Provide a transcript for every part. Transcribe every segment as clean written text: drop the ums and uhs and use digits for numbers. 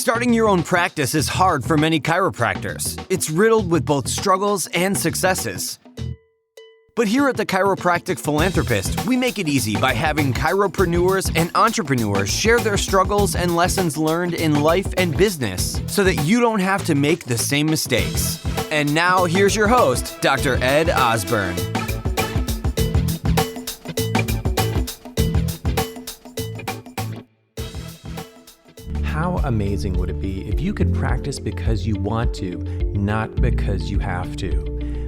Starting your own practice is hard for many chiropractors. It's riddled with both struggles and successes. But here at the Chiropractic Philanthropist, we make it easy by having chiropreneurs and entrepreneurs share their struggles and lessons learned in life and business so that you don't have to make the same mistakes. And now here's your host, Dr. Ed Osborne. How amazing would it be if you could practice because you want to, not because you have to?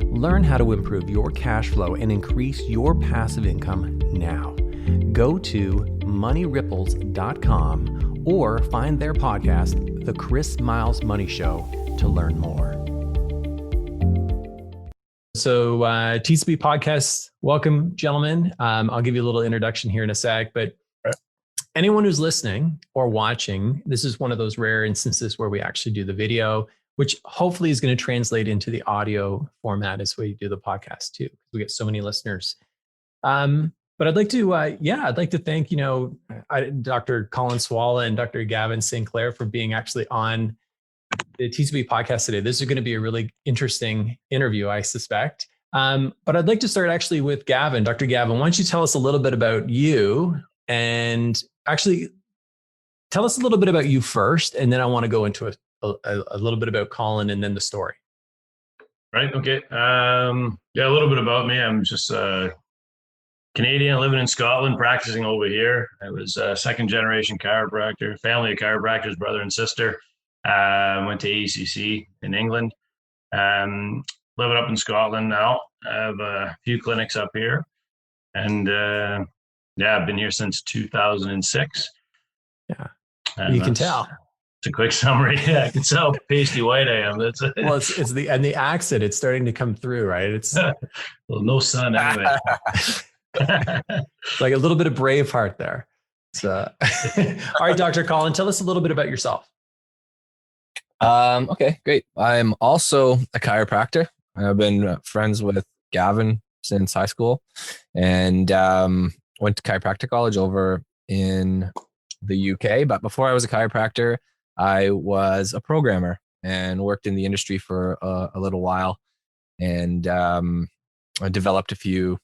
Learn how to improve your cash flow and increase your passive income now. Go to moneyripples.com or find their podcast, The Chris Miles Money Show, to learn more. So TCB podcast, welcome, gentlemen. I'll give you a little introduction here in a sec, but anyone who's listening or watching, this is one of those rare instances where we actually do the video, which hopefully is going to translate into the audio format as we do the podcast too. We get so many listeners. But I'd like to, I'd like to thank, Dr. Colin Swala and Dr. Gavin Sinclair for being actually on the TCB podcast today. This is going to be a really interesting interview, I suspect. But I'd like to start actually with Gavin. Dr. Gavin, why don't you tell us a little bit about you, and actually tell us a little bit about you first, and then I want to go into a little bit about Colin and then the story. Right. Okay. A little bit about me. I'm just a Canadian living in Scotland, practicing over here. I was a second generation chiropractor, family of chiropractors, brother and sister. Went to AECC in England. Living up in Scotland now. I have a few clinics up here. And I've been here since 2006. Yeah. You can tell. It's a quick summary. Yeah, I can tell how pasty white I am. That's well, it's the accent. It's starting to come through, right? It's well, no sun anyway. Like a little bit of Braveheart there. So, all right, Dr. Colin, tell us a little bit about yourself. Okay, great. I'm also a chiropractor. I've been friends with Gavin since high school, and went to chiropractic college over in the UK. But before I was a chiropractor, I was a programmer and worked in the industry for a little while, and I developed a few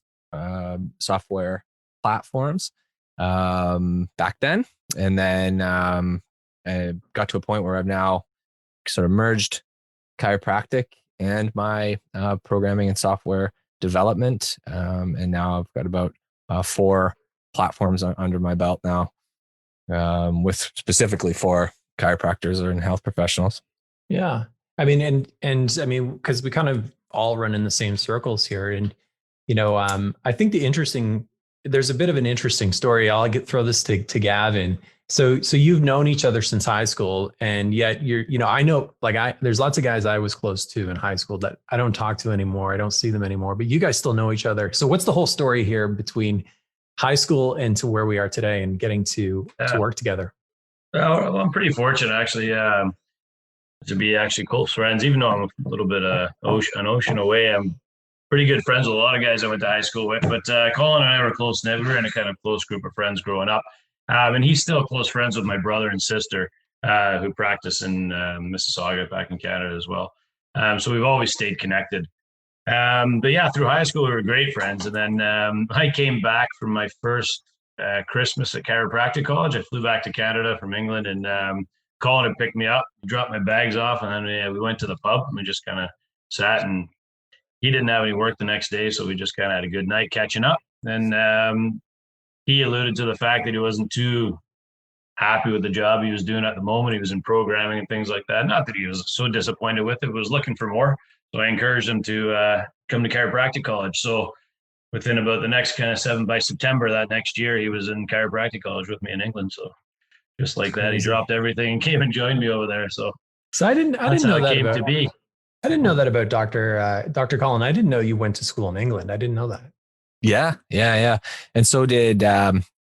software platforms back then. And then I got to a point where I've now sort of merged chiropractic and my programming and software development. And now I've got about 4 platforms under my belt now, with specifically for chiropractors or health professionals. Yeah. I mean, and I mean, because we kind of all run in the same circles here. And, I think there's a bit of an interesting story. I'll throw this to Gavin. So you've known each other since high school, and yet I know, there's lots of guys I was close to in high school that I don't talk to anymore. I don't see them anymore, but you guys still know each other. So what's the whole story here between high school and to where we are today and getting to work together? Well, I'm pretty fortunate actually to be actually close friends, even though I'm a little bit an ocean away. I'm pretty good friends with a lot of guys I went to high school with, but Colin and I were close. We were in a kind of close group of friends growing up. And he's still close friends with my brother and sister who practice in Mississauga back in Canada as well. So we've always stayed connected. But yeah, through high school, we were great friends. And then I came back from my first Christmas at chiropractic college. I flew back to Canada from England, and Colin had picked me up, dropped my bags off, and then we went to the pub and we just kind of sat, and he didn't have any work the next day. So we just kind of had a good night catching up. And he alluded to the fact that he wasn't too happy with the job he was doing at the moment. He was in programming and things like that. Not that he was so disappointed with it, but was looking for more. So I encouraged him to come to chiropractic college. So within about the next kind of by September that next year, he was in chiropractic college with me in England. So just like that, he dropped everything and came and joined me over there. So I didn't know that came to be. I didn't know that about Dr. Colin. I didn't know you went to school in England. I didn't know that. Yeah. And so did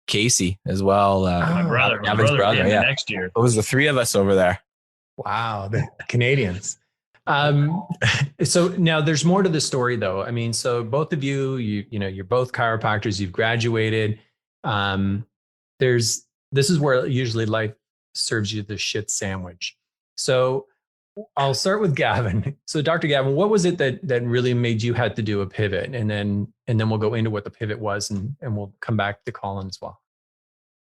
Casey as well. My brother came the next year. It was the 3 of us over there. Wow, the Canadians. So now there's more to the story though. I mean, so both of you're both chiropractors, you've graduated. This is where usually life serves you the shit sandwich. So I'll start with Gavin. So Dr. Gavin, what was it that really made you had to do a pivot? And then we'll go into what the pivot was, and we'll come back to Colin as well.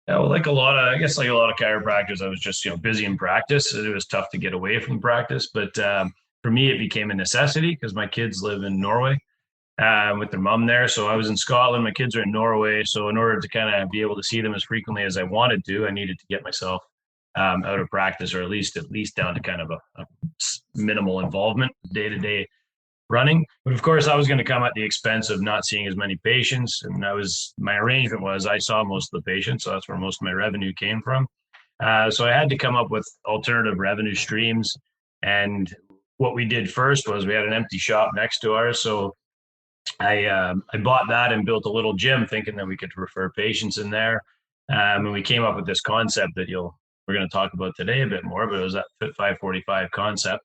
Yeah, well, like a lot of chiropractors, I was just, busy in practice. It was tough to get away from practice. But for me, it became a necessity because my kids live in Norway with their mom there. So I was in Scotland. My kids are in Norway. So in order to kind of be able to see them as frequently as I wanted to, I needed to get myself out of practice, or at least down to kind of a minimal involvement day-to-day running. But of course, I was going to come at the expense of not seeing as many patients. And my arrangement was I saw most of the patients. So that's where most of my revenue came from. So I had to come up with alternative revenue streams. And what we did first was we had an empty shop next to ours. So I bought that and built a little gym thinking that we could refer patients in there. And we came up with this concept that we're going to talk about today a bit more, but it was that Fit 545 concept.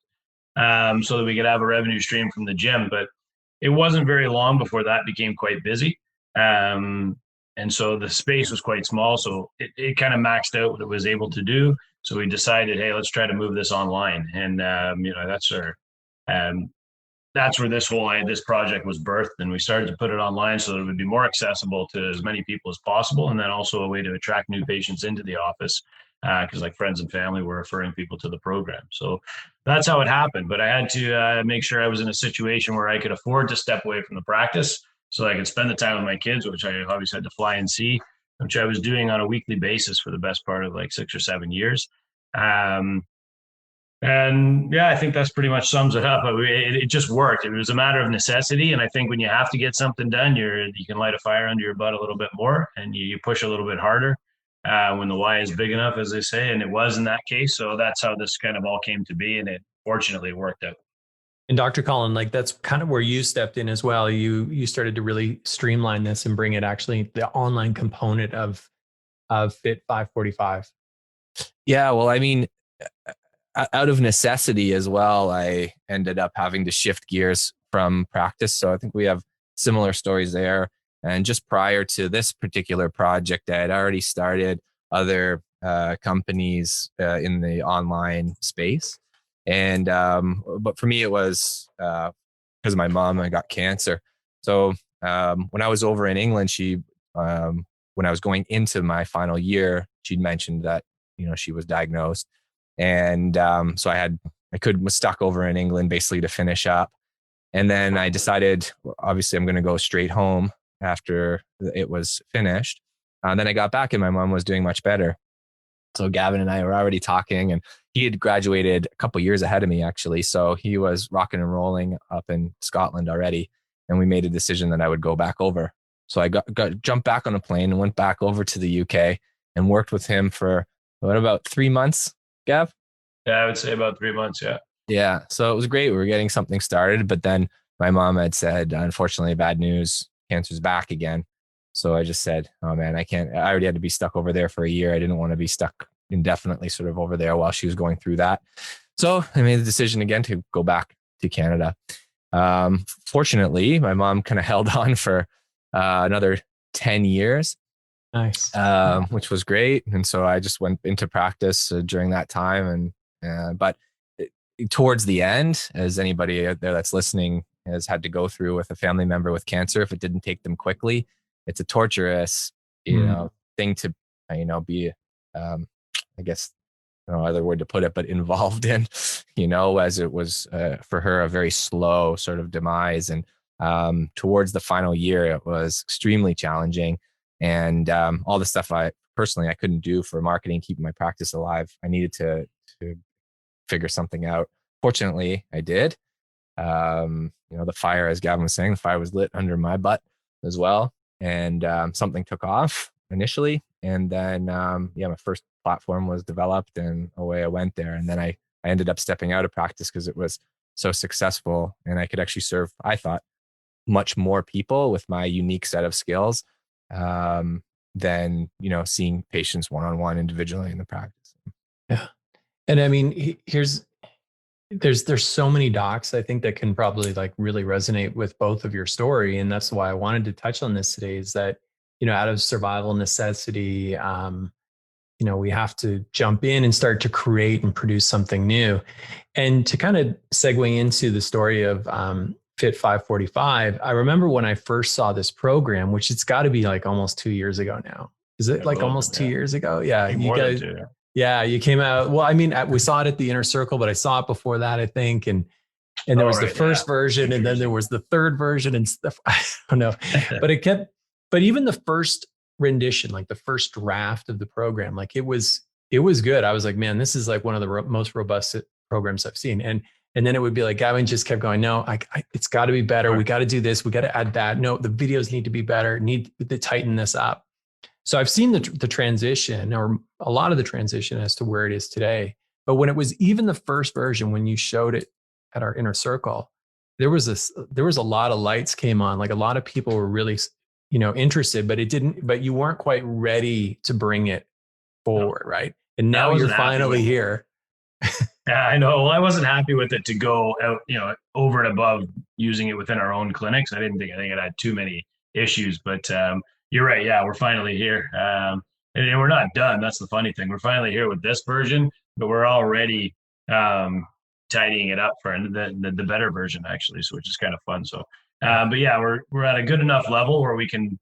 So that we could have a revenue stream from the gym. But it wasn't very long before that became quite busy. And so the space was quite small. So it kind of maxed out what it was able to do. So we decided, hey, let's try to move this online. And, that's where this project was birthed. And we started to put it online so that it would be more accessible to as many people as possible. And then also a way to attract new patients into the office. Because like friends and family were referring people to the program. So that's how it happened. But I had to make sure I was in a situation where I could afford to step away from the practice so I could spend the time with my kids, which I obviously had to fly and see, which I was doing on a weekly basis for the best part of like 6 or 7 years. And yeah, I think that's pretty much sums it up. It just worked. It was a matter of necessity. And I think when you have to get something done, you can light a fire under your butt a little bit more and you push a little bit harder. When the why is big enough, as they say, and it was in that case. So that's how this kind of all came to be, and it fortunately worked out. And Dr. Colin, like that's kind of where you stepped in as well. You started to really streamline this and bring it actually the online component of Fit 545. Yeah, well, I mean, out of necessity as well, I ended up having to shift gears from practice. So I think we have similar stories there. And just prior to this particular project, I had already started other companies in the online space. And but for me, it was because of my mom. I got cancer. So when I was over in England, when I was going into my final year, she'd mentioned that she was diagnosed, and so was stuck over in England basically to finish up. And then I decided, obviously, I'm going to go straight home after it was finished. Then I got back and my mom was doing much better. So Gavin and I were already talking, and he had graduated a couple years ahead of me, actually. So he was rocking and rolling up in Scotland already. And we made a decision that I would go back over. So I jumped back on a plane and went back over to the UK and worked with him for about 3 months, Gav? Yeah, I would say about 3 months. Yeah. Yeah. So it was great. We were getting something started, but then my mom had said, unfortunately, bad news. Cancer's back again. So I just said, oh man, I can't. I already had to be stuck over there for a year. I didn't want to be stuck indefinitely sort of over there while she was going through that. So I made the decision again to go back to Canada. Fortunately, my mom kind of held on for another 10 years. Nice. Which was great. And so I just went into practice during that time. But towards the end, as anybody out there that's listening has had to go through with a family member with cancer, if it didn't take them quickly, it's a torturous, thing to, be, I guess, no other word to put it, but involved in, as it was for her a very slow sort of demise. And towards the final year, it was extremely challenging. And all the stuff I couldn't do for marketing, keeping my practice alive. I needed to figure something out. Fortunately, I did. The fire, as Gavin was saying, the fire was lit under my butt as well. And something took off initially. And then, my first platform was developed and away I went there. And then I ended up stepping out of practice because it was so successful and I could actually serve, I thought, much more people with my unique set of skills than, seeing patients one-on-one individually in the practice. Yeah. And I mean, there's so many docs I think that can probably like really resonate with both of your story. And that's why I wanted to touch on this today is that, out of survival necessity, we have to jump in and start to create and produce something new. And to kind of segue into the story of Fit 545, I remember when I first saw this program, which it's got to be like almost 2 years ago now. Is it like almost 2 years ago? Yeah, you guys. Yeah, you came out. Well, I mean, we saw it at the Inner Circle, but I saw it before that, I think, and there was the first version, and then there was the third version and stuff. I don't know, but even the first rendition, like the first draft of the program, like it was good. I was like, man, this is like one of the most robust programs I've seen. And then it would be like, Gavin just kept going, no, it's got to be better. We got to do this. We got to add that. No, the videos need to be better. Need to tighten this up. So I've seen the transition, or a lot of the transition, as to where it is today. But when it was even the first version, when you showed it at our Inner Circle, there was a lot of lights came on. Like a lot of people were really, interested, but you weren't quite ready to bring it forward. Right. And now you're finally here. Yeah, I know. Well, I wasn't happy with it to go out, over and above using it within our own clinics. I think it had too many issues, but you're right. Yeah, we're finally here. And we're not done. That's the funny thing. We're finally here with this version, but we're already tidying it up for the better version, actually, so which is kind of fun. So, but yeah, we're at a good enough level where we can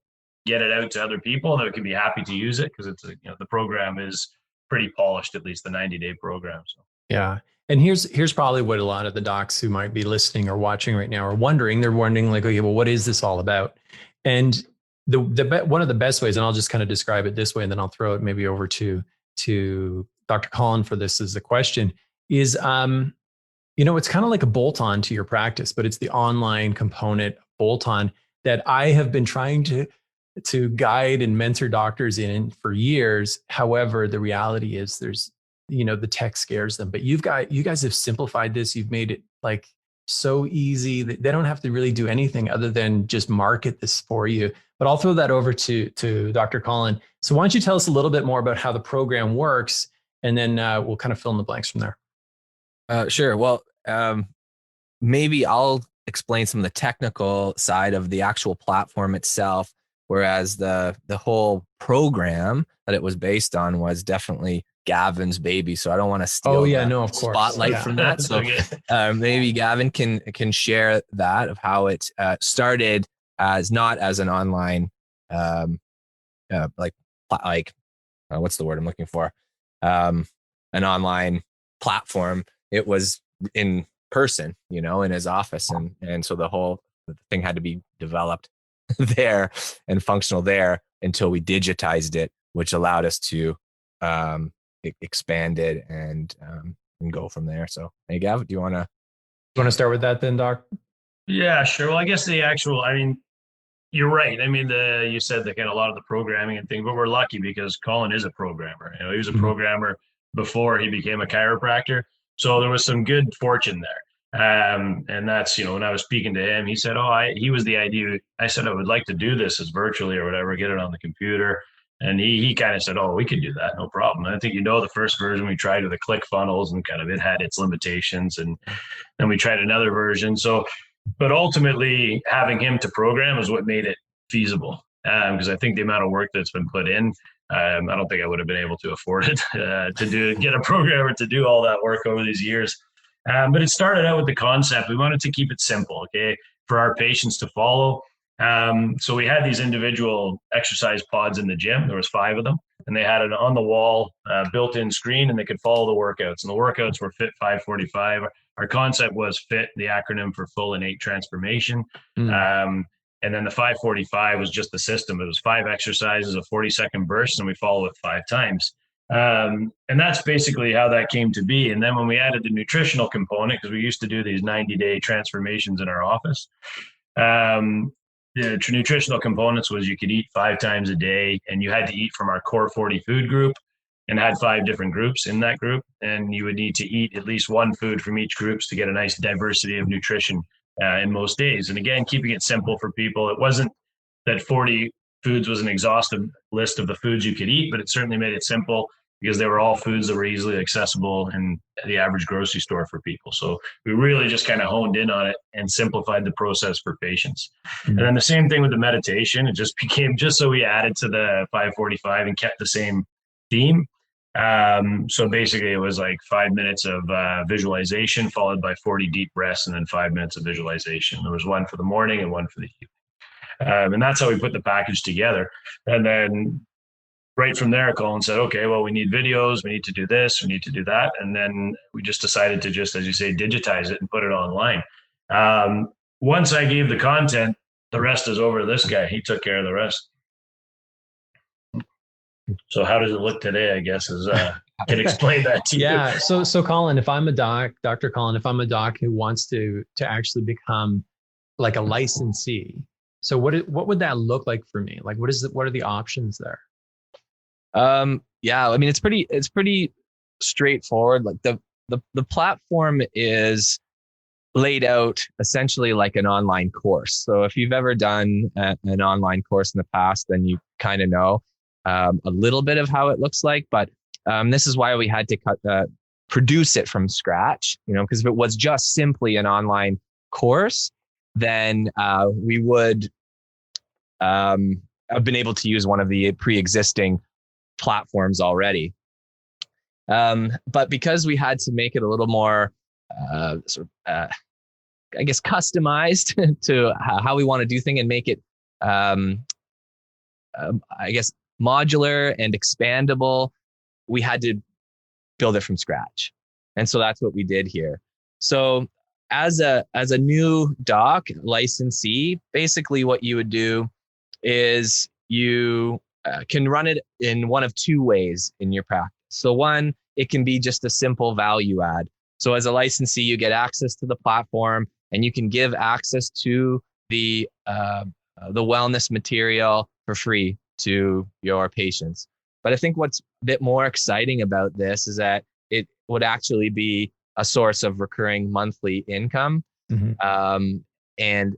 get it out to other people that can be happy to use it, because it's the program is pretty polished, at least the 90-day program. So yeah. And here's probably what a lot of the docs who might be listening or watching right now are wondering. They're wondering like, okay, well, what is this all about? And one of the best ways, and I'll just kind of describe it this way, and then I'll throw it maybe over to Dr. Colin for this as a question, is, it's kind of like a bolt-on to your practice, but it's the online component bolt-on that I have been trying to guide and mentor doctors in for years. However, the reality is there's, the tech scares them, but you guys have simplified this. You've made it like so easy that they don't have to really do anything other than just market this for you. But I'll throw that over to Dr. Colin. So why don't you tell us a little bit more about how the program works, and then we'll kind of fill in the blanks from there. Sure. Well, maybe I'll explain some of the technical side of the actual platform itself, whereas the whole program that it was based on was definitely Gavin's baby. So I don't want to steal of course. Spotlight from that. So maybe Gavin can share that, of how it started not as an online, what's the word I'm looking for? An online platform. It was in person, in his office. And so the thing had to be developed there and functional there until we digitized it, which allowed us to expand it and go from there. So, hey, Gav, do you want to start with that then, Doc? Yeah, sure. Well, I guess you're right. You said that kind of a lot of the programming and thing, but we're lucky because Colin is a programmer. He was a programmer before he became a chiropractor. So there was some good fortune there. And that's, when I was speaking to him, he said, he was the idea. I said, I would like to do this as virtually or whatever, get it on the computer. And he kind of said, we could do that. No problem. And I think, the first version we tried with the click funnels and kind of it had its limitations. And then we tried another version. So, but ultimately having him to program is what made it feasible. Because I think the amount of work that's been put in, I don't think I would have been able to afford it get a programmer to do all that work over these years. But it started out with the concept. We wanted to keep it simple, okay, for our patients to follow. So we had these individual exercise pods in the gym. There was 5 of them, and they had an on the wall built-in screen, and they could follow the workouts. And the workouts were Fit 545. Our concept was FIT, the acronym for Full Innate Transformation. And then the 545 was just the system. It was 5 exercises, a 40-second burst, and we follow it 5 times. And that's basically how that came to be. And then when we added the nutritional component, because we used to do these 90-day transformations in our office, the nutritional components was you could eat 5 times a day, and you had to eat from our core 40 food group, and had 5 different groups in that group. And you would need to eat at least 1 food from each groups to get a nice diversity of nutrition in most days. And again, keeping it simple for people. It wasn't that 40 foods was an exhaustive list of the foods you could eat, but it certainly made it simple because they were all foods that were easily accessible in the average grocery store for people. So we really just kind of honed in on it and simplified the process for patients. And then the same thing with the meditation. It just became, just so we added to the 545 and kept the same theme. So basically it was like 5 minutes of visualization followed by 40 deep breaths and then 5 minutes of visualization. There was one for the morning and one for the evening. And that's how we put the package together. And then right from there, Colin said, okay, well, we need videos, we need to do this, we need to do that. And then we just decided to just, as you say, digitize it and put it online. Once I gave the content, the rest is over to this guy. He took care of the rest. So how does it look today, I guess, is can explain that to you. Yeah. So Colin, if I'm a doc, Dr. Colin, if I'm a doc who wants to actually become like a licensee, so what would that look like for me? Like, what are the options there? Yeah, I mean, it's pretty straightforward. Like the platform is laid out essentially like an online course. So if you've ever done an online course in the past, then you kind of know a little bit of how it looks like. But this is why we had to produce it from scratch, because if it was just simply an online course, then we would have been able to use one of the pre-existing platforms already. But because we had to make it a little more I guess customized to how we want to do things and make it I guess modular and expandable, we had to build it from scratch. And so that's what we did here. So as a new doc licensee, basically what you would do is you can run it in one of two ways in your practice. So one, it can be just a simple value add. So as a licensee, you get access to the platform and you can give access to the wellness material for free to your patients. But I think what's a bit more exciting about this is that it would actually be a source of recurring monthly income. Mm-hmm. And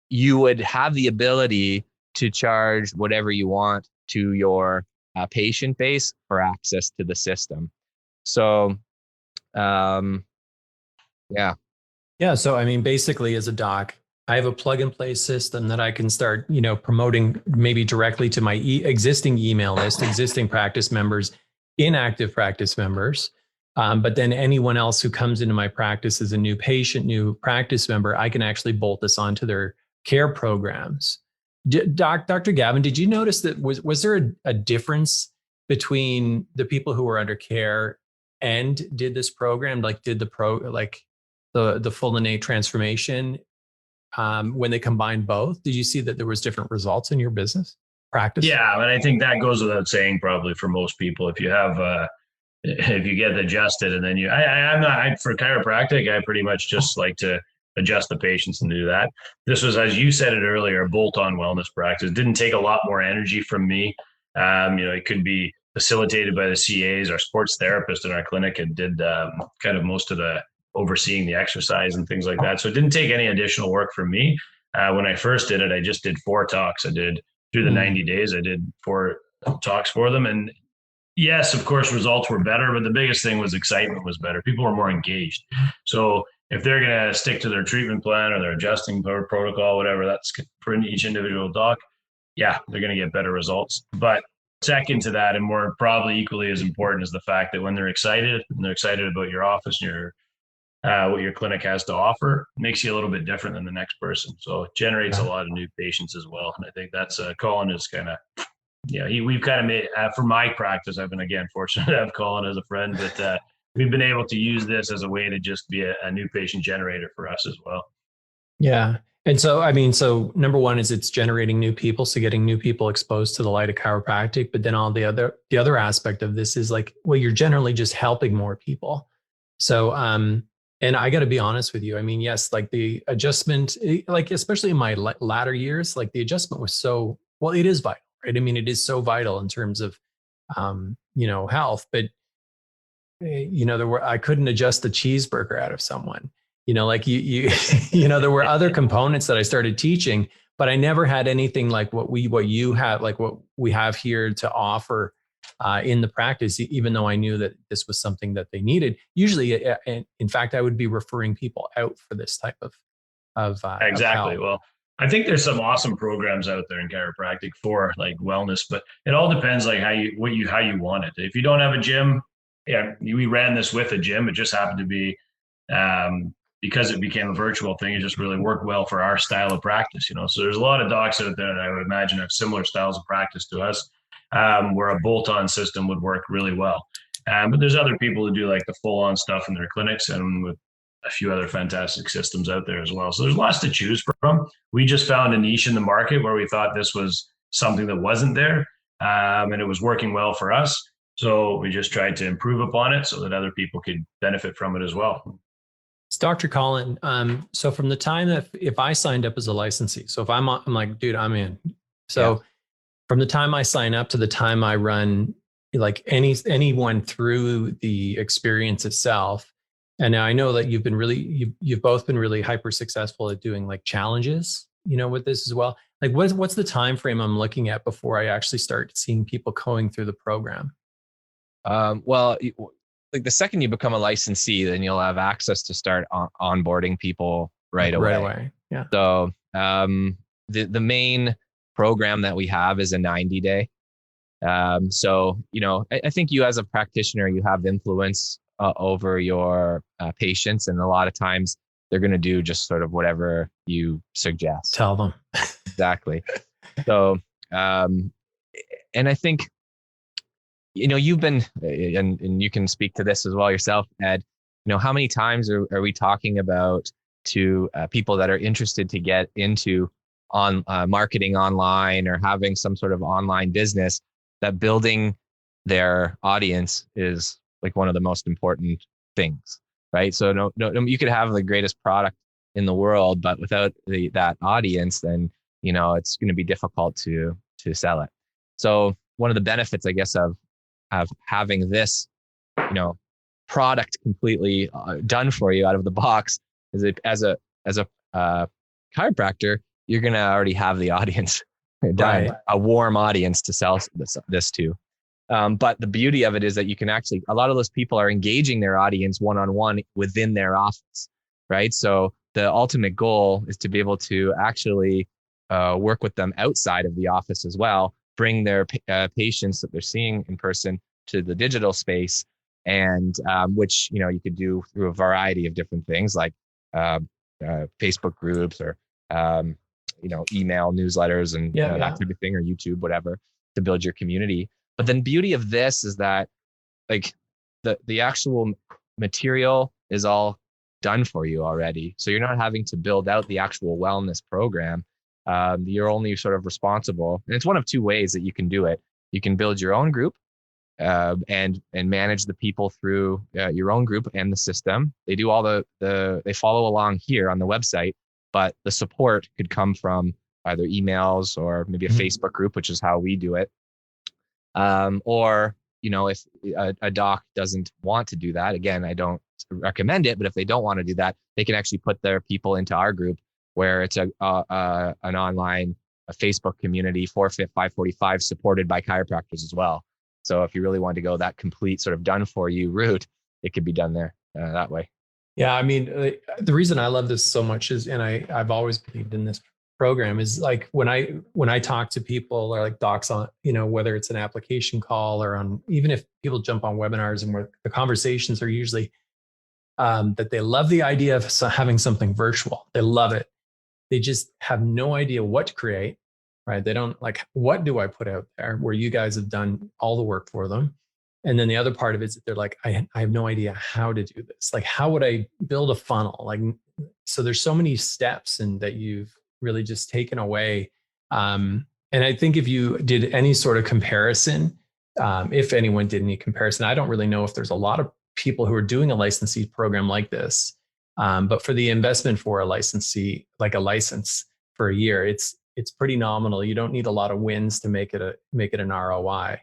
you would have the ability to charge whatever you want to your patient base for access to the system. So, yeah. Yeah. So, I mean, basically as a doc, I have a plug and play system that I can start, promoting maybe directly to my existing email list, existing practice members, inactive practice members. But then anyone else who comes into my practice as a new patient, new practice member, I can actually bolt this onto their care programs. Dr. Gavin, did you notice that was there a difference between the people who were under care and did this program, like did the full innate transformation when they combined both? Did you see that there was different results in your business practice? Yeah, and I think that goes without saying probably for most people. If you have if you get adjusted and then I'm not for chiropractic, I pretty much just like to adjust the patients and do that. This was, as you said it earlier, a bolt-on wellness practice. It didn't take a lot more energy from me. It could be facilitated by the CAs. Our sports therapist in our clinic and did kind of most of the overseeing the exercise and things like that. So it didn't take any additional work from me. When I first did it, I just did 4 talks. I did through the 90 days, I did 4 talks for them. And yes, of course, results were better, but the biggest thing was excitement was better. People were more engaged. So if they're going to stick to their treatment plan or their adjusting protocol, whatever, that's for each individual doc, yeah, they're going to get better results. But second to that, and more probably equally as important, is the fact that when they're excited and they're excited about your office and your what your clinic has to offer, makes you a little bit different than the next person. So it generates a lot of new patients as well. And I think that's Colin is kind of, we've kind of made, for my practice, I've been, again, fortunate to have Colin as a friend, but we've been able to use this as a way to just be a new patient generator for us as well. Yeah. And so, I mean, so number one is it's generating new people. So getting new people exposed to the light of chiropractic, but then the other aspect of this is like, well, you're generally just helping more people. So, and I got to be honest with you. I mean, yes, like the adjustment, like especially in my latter years, like the adjustment was it is vital, right? I mean, it is so vital in terms of, health, but I couldn't adjust the cheeseburger out of someone, like you there were other components that I started teaching, but I never had anything like what you have, like what we have here to offer in the practice, even though I knew that this was something that they needed. Usually, in fact, I would be referring people out for this type of exactly. Of well, I think there's some awesome programs out there in chiropractic for like wellness, but it all depends like how you want it. If you don't have a gym, yeah, we ran this with a gym. It just happened to be because it became a virtual thing. It just really worked well for our style of practice, you know. So there's a lot of docs out there that I would imagine have similar styles of practice to us, where a bolt-on system would work really well. But there's other people who do like the full-on stuff in their clinics, and with a few other fantastic systems out there as well. So there's lots to choose from. We just found a niche in the market where we thought this was something that wasn't there, and it was working well for us. So we just tried to improve upon it so that other people could benefit from it as well. It's Dr. Colin. So from the time that if I signed up as a licensee, so if I'm like, dude, I'm in. So from the time I sign up to the time I run, like anyone through the experience itself. And now I know that you've both been really hyper successful at doing like challenges, you know, with this as well. Like what's the time frame I'm looking at before I actually start seeing people going through the program? Well, like the second you become a licensee, then you'll have access to start onboarding people right away. Right away. Yeah. So the main program that we have is a 90-day. So, you know, I think you as a practitioner, you have influence over your patients. And a lot of times they're going to do just sort of whatever you suggest. Tell them. Exactly. So, and I think, you know, you've been, and you can speak to this as well yourself, Ed, you know, how many times are we talking about to people that are interested to get into marketing online or having some sort of online business, that building their audience is like one of the most important things, right? So no, you could have the greatest product in the world, but without that audience, then, you know, it's going to be difficult to sell it. So one of the benefits, I guess, of having this, you know, product completely done for you out of the box is that as a chiropractor, you're going to already have the audience done, right. A warm audience to sell this to. But the beauty of it is that you can actually, a lot of those people are engaging their audience one-on-one within their office, right? So the ultimate goal is to be able to actually work with them outside of the office as well, bring their patients that they're seeing in person to the digital space, and which, you know, you could do through a variety of different things like Facebook groups or, you know, email newsletters and that type of thing, or YouTube, whatever, to build your community. But then beauty of this is that like the actual material is all done for you already. So you're not having to build out the actual wellness program. You're only sort of responsible. And it's one of two ways that you can do it. You can build your own group and manage the people through your own group and the system. They do all they follow along here on the website, but the support could come from either emails or maybe a Facebook group, which is how we do it. Or, you know, if a doc doesn't want to do that, again, I don't recommend it, but if they don't want to do that, they can actually put their people into our group where it's an online Facebook community, Forfeit 545, supported by chiropractors as well. So if you really want to go that complete sort of done for you route, it could be done there that way. Yeah. I mean, the reason I love this so much is, and I've always believed in this program, is like when I talk to people or like docs on, you know, whether it's an application call or on, even if people jump on webinars, and where the conversations are usually that they love the idea of having something virtual. They love it. They just have no idea what to create, right? They don't like, what do I put out there, where you guys have done all the work for them. And then the other part of it is that they're like, I have no idea how to do this. Like, how would I build a funnel? Like, so there's so many steps and that you've really just taken away. And I think if you did any sort of comparison, if anyone did any comparison, I don't really know if there's a lot of people who are doing a licensee program like this. But for the investment for a licensee, like a license for a year, it's pretty nominal. You don't need a lot of wins to make it an ROI.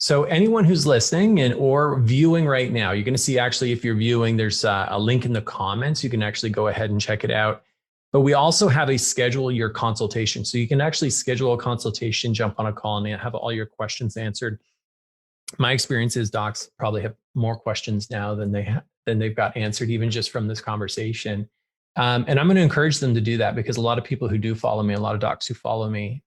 So anyone who's listening or viewing right now, you're going to see, actually, if you're viewing, there's a link in the comments. You can actually go ahead and check it out. But we also have a schedule your consultation. So you can actually schedule a consultation, jump on a call, and have all your questions answered. My experience is docs probably have more questions now than they've got answered, even just from this conversation. And I'm going to encourage them to do that, because a lot of people who do follow me, a lot of docs who follow me,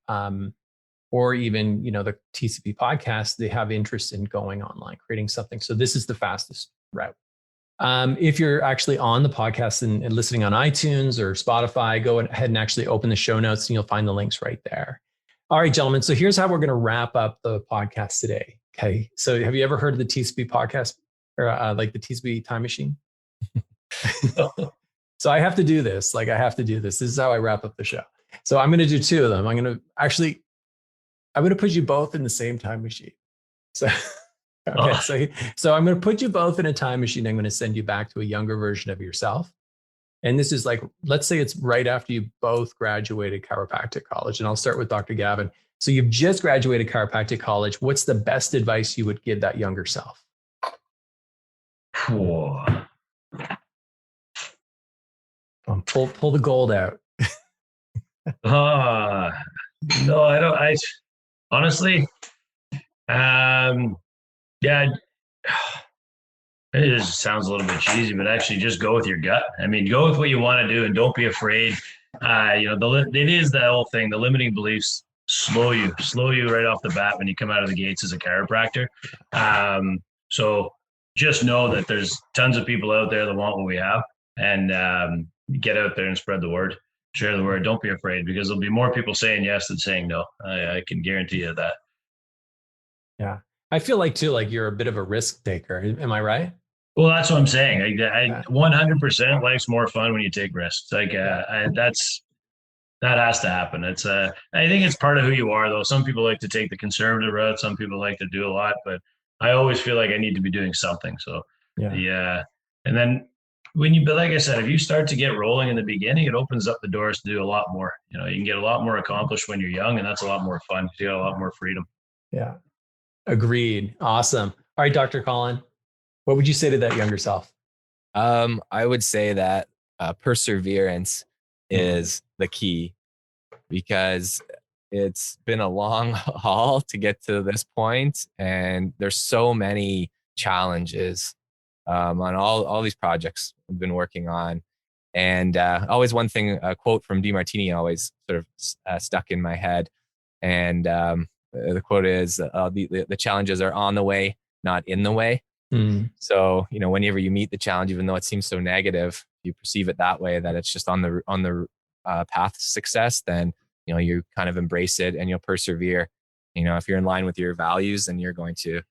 or even, the TCP podcast, they have interest in going online, creating something. So this is the fastest route. If you're actually on the podcast and listening on iTunes or Spotify, go ahead and actually open the show notes and you'll find the links right there. All right, gentlemen. So here's how we're going to wrap up the podcast today. Okay. So have you ever heard of the TCP podcast, or like the TCP time machine? So I have to do this. This is how I wrap up the show. So I'm going to do two of them. I'm going to put you both in the same time machine. So, okay. So I'm going to put you both in a time machine. I'm going to send you back to a younger version of yourself. And this is like, let's say it's right after you both graduated chiropractic college. And I'll start with Dr. Gavin. So you've just graduated chiropractic college. What's the best advice you would give that younger self? Pull the gold out. No, I don't. I honestly, yeah, it just sounds a little bit cheesy, but actually just go with your gut. I mean, go with what you want to do and don't be afraid. It is the whole thing. The limiting beliefs slow you right off the bat when you come out of the gates as a chiropractor. So just know that there's tons of people out there that want what we have, and get out there and spread the word, share the word. Don't be afraid, because there'll be more people saying yes than saying no. I can guarantee you that. Yeah. I feel like too, like you're a bit of a risk taker. Am I right? Well, that's what I'm saying. I 100% life's more fun when you take risks. Like that has to happen. It's I think it's part of who you are, though. Some people like to take the conservative route. Some people like to do a lot, but I always feel like I need to be doing something. So and then but like I said, if you start to get rolling in the beginning, it opens up the doors to do a lot more. You can get a lot more accomplished when you're young, and that's a lot more fun. You got a lot more freedom. Yeah. Agreed. Awesome. All right, Dr. Colin, what would you say to that younger self? I would say that perseverance is the key, because it's been a long haul to get to this point, and there's so many challenges on all these projects we've been working on. And always one thing, a quote from DeMartini always sort of stuck in my head. And the quote is, the challenges are on the way, not in the way. So, whenever you meet the challenge, even though it seems so negative, you perceive it that way, that it's just on the path to success, then, you kind of embrace it and you'll persevere. If you're in line with your values, then you're going to,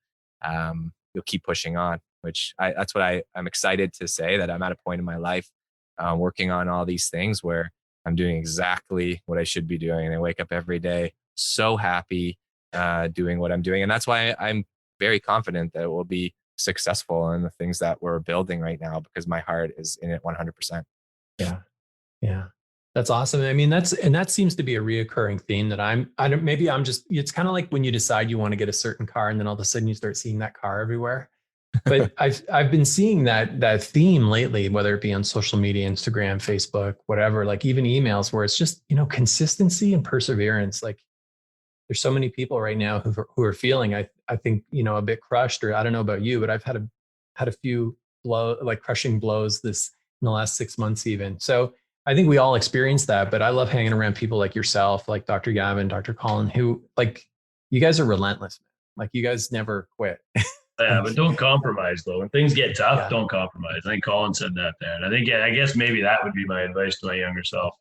you'll keep pushing on, which that's what I'm excited to say, that I'm at a point in my life working on all these things where I'm doing exactly what I should be doing. And I wake up every day so happy doing what I'm doing. And that's why I'm very confident that it will be successful in the things that we're building right now, because my heart is in it 100%. Yeah. Yeah. That's awesome. I mean, that seems to be a reoccurring theme that it's kind of like when you decide you want to get a certain car and then all of a sudden you start seeing that car everywhere. But I've been seeing that theme lately, whether it be on social media, Instagram, Facebook, whatever, like even emails, where it's just, consistency and perseverance. Like there's so many people right now who are feeling, I think, a bit crushed, or I don't know about you, but I've had a few crushing blows in the last 6 months even. So I think we all experience that, but I love hanging around people like yourself, like Dr. Gavin, Dr. Colin, who, like, you guys are relentless. Like you guys never quit. Yeah, but don't compromise though. When things get tough, don't compromise. I think Colin said that there. And I guess maybe that would be my advice to my younger self,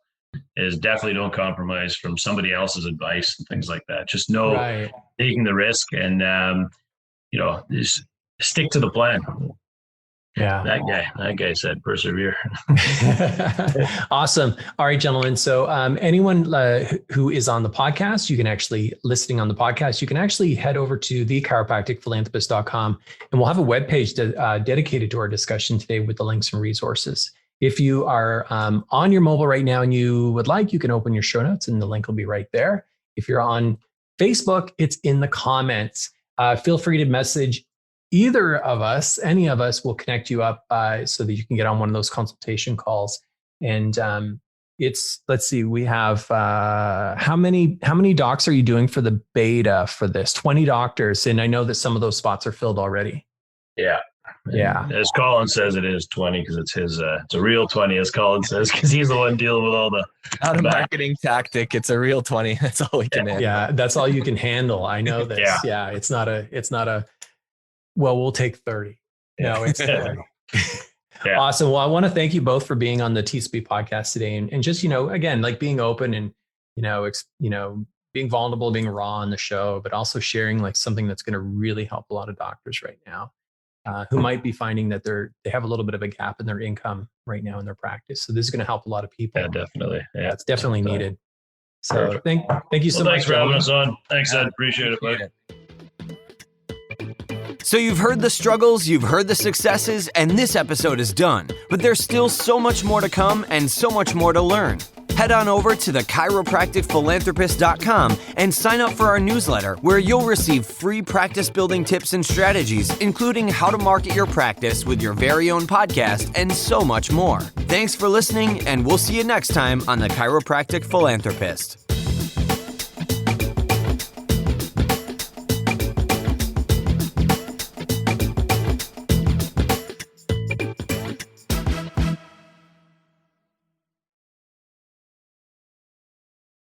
is definitely don't compromise from somebody else's advice and things like that. Just know taking the risk and, just stick to the plan. Yeah. That guy said persevere. Awesome. All right, gentlemen. So anyone who is on the podcast, listening on the podcast, you can actually head over to thechiropracticphilanthropist.com, and we'll have a webpage dedicated to our discussion today with the links and resources. If you are on your mobile right now and you would like, you can open your show notes and the link will be right there. If you're on Facebook, it's in the comments. Feel free to message either of us. Any of us will connect you up so that you can get on one of those consultation calls. And let's see, we have, how many docs are you doing for the beta for this? 20 doctors. And I know that some of those spots are filled already. Yeah. Yeah. As Colin says, it is 20 because it's his. It's a real 20, as Colin says, because he's the one dealing with all the. Not a marketing tactic. It's a real 20. That's all we can handle. Yeah, that's all you can handle. I know this. Yeah, it's not a. Well, we'll take 30. No, it's 30. Yeah. Awesome. Well, I want to thank you both for being on the TSP podcast today, and just again, like being open and being vulnerable, being raw on the show, but also sharing like something that's going to really help a lot of doctors right now who might be finding that they have a little bit of a gap in their income right now in their practice. So this is going to help a lot of people. Yeah, definitely. Yeah, it's definitely needed. So thank you so much. Thanks for having us on. Thanks, Ed. Appreciate it, buddy. So you've heard the struggles, you've heard the successes, and this episode is done. But there's still so much more to come and so much more to learn. Head on over to the chiropracticphilanthropist.com and sign up for our newsletter, where you'll receive free practice building tips and strategies, including how to market your practice with your very own podcast and so much more. Thanks for listening, and we'll see you next time on the Chiropractic Philanthropist.